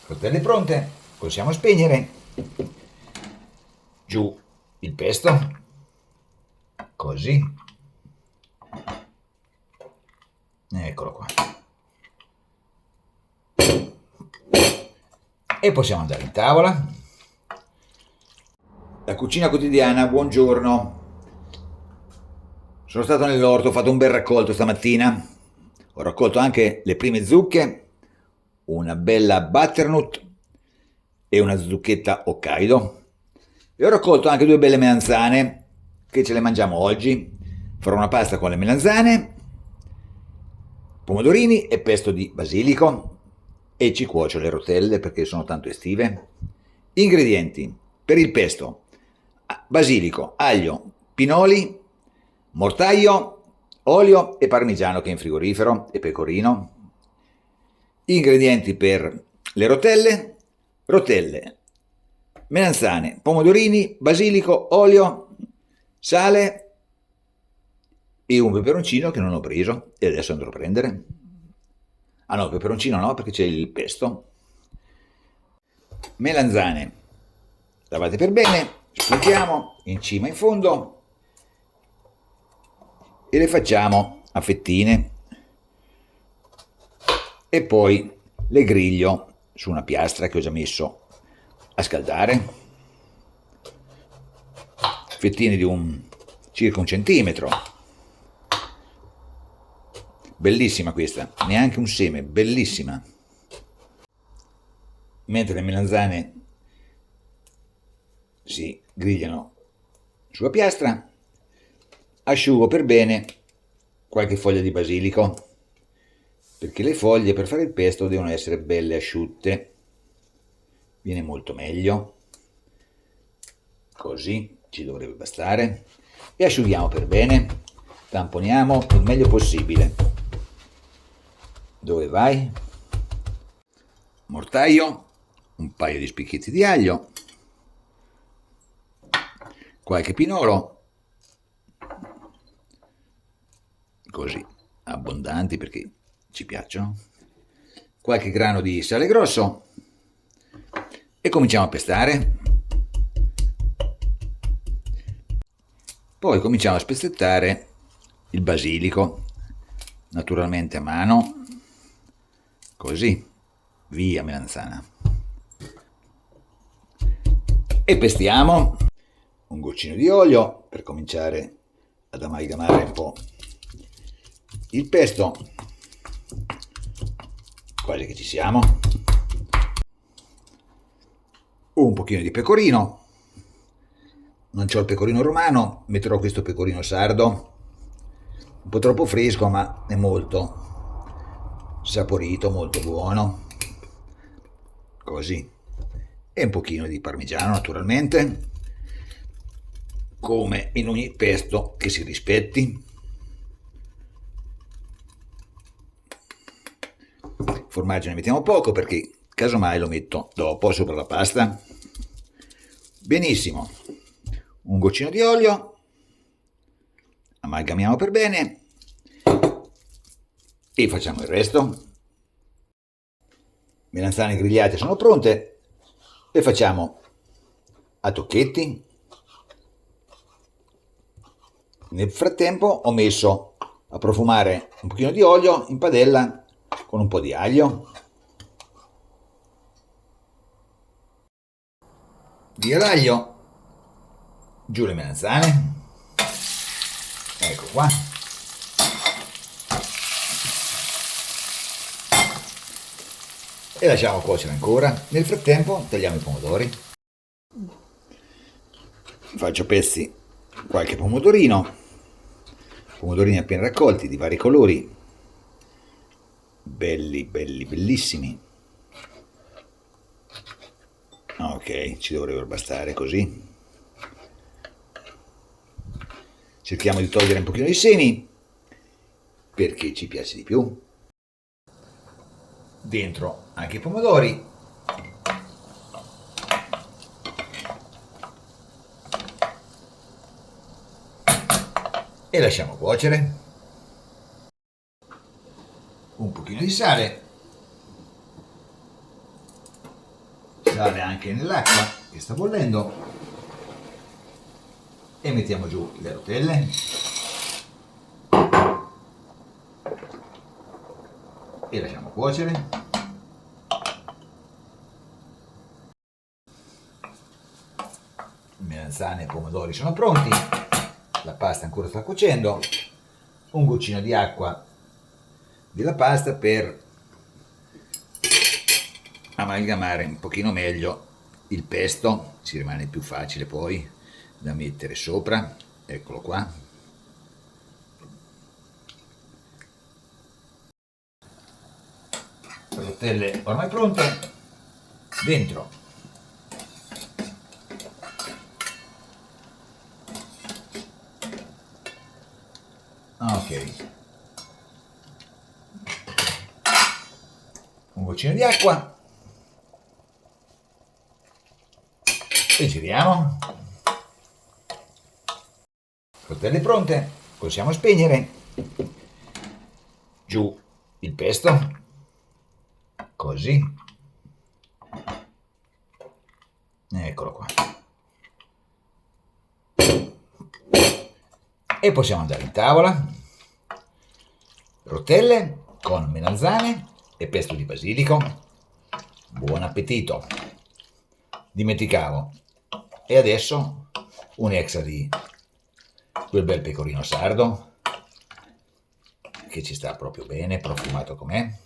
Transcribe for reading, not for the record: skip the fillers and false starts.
Rotelle pronte, possiamo spegnere. Giù il pesto, così. Eccolo qua. E possiamo andare in tavola. La cucina quotidiana, buongiorno. Sono stato nell'orto, ho fatto un bel raccolto stamattina. Ho raccolto anche le prime zucche, una bella butternut e una zucchetta Hokkaido. E ho raccolto anche due belle melanzane che ce le mangiamo oggi. Farò una pasta con le melanzane, pomodorini e pesto di basilico e ci cuocio le rotelle perché sono tanto estive. Ingredienti per il pesto: basilico, aglio, pinoli, mortaio, olio e parmigiano che è in frigorifero e pecorino. Ingredienti per le rotelle: rotelle, melanzane, pomodorini, basilico, olio, sale e un peperoncino che non ho preso e adesso andrò a prendere. Ah no, il peperoncino no, perché c'è il pesto. Melanzane lavate per bene, spuntiamo in cima e in fondo e le facciamo a fettine e poi le griglio su una piastra che ho già messo a scaldare. Fettine di circa 1 centimetro. Bellissima questa, neanche un seme, bellissima. Mentre le melanzane si grigliano sulla piastra, asciugo per bene qualche foglia di basilico, perché le foglie per fare il pesto devono essere belle asciutte, viene molto meglio, così ci dovrebbe bastare, e asciughiamo per bene, tamponiamo il meglio possibile. Dove vai? Mortaio, un paio di spicchietti di aglio, qualche pinolo, così, abbondanti perché ci piacciono, qualche grano di sale grosso e cominciamo a pestare. Poi cominciamo a spezzettare il basilico, naturalmente a mano, così, via melanzana. E pestiamo un goccino di olio per cominciare ad amalgamare un po' il pesto, quasi che ci siamo. Un pochino di pecorino, non c'ho il pecorino romano, metterò questo pecorino sardo, un po' troppo fresco ma è molto saporito, molto buono, così, e un pochino di parmigiano naturalmente, come in ogni pesto che si rispetti. Formaggio ne mettiamo poco perché casomai lo metto dopo sopra la pasta. Benissimo, un goccino di olio, amalgamiamo per bene e facciamo il resto. Melanzane grigliate sono pronte, le facciamo a tocchetti. Nel frattempo ho messo a profumare un pochino di olio in padella con un po' di aglio. Via l'aglio, giù le melanzane, ecco qua. E lasciamo cuocere ancora. Nel frattempo tagliamo i pomodori. Faccio pezzi qualche pomodorini appena raccolti di vari colori, belli belli bellissimi. Ok, ci dovrebbero bastare così. Cerchiamo di togliere un pochino i semi perché ci piace di più. Dentro anche i pomodori. E lasciamo cuocere. Un pochino di sale. buttarle anche nell'acqua che sta bollendo e mettiamo giù le rotelle e lasciamo cuocere. Melanzane e pomodori sono pronti, la pasta ancora sta cuocendo, un goccino di acqua della pasta per amalgamare un pochino meglio il pesto, ci rimane più facile poi da mettere sopra. Eccolo qua. Le rotelle ormai pronte, dentro ok, un goccino di acqua e giriamo. Rotelle pronte, possiamo spegnere. Giù il pesto, così, eccolo qua, e possiamo andare in tavola. Rotelle con melanzane e pesto di basilico. Buon appetito. Dimenticavo, e adesso un extra di quel bel pecorino sardo che ci sta proprio bene, profumato com'è.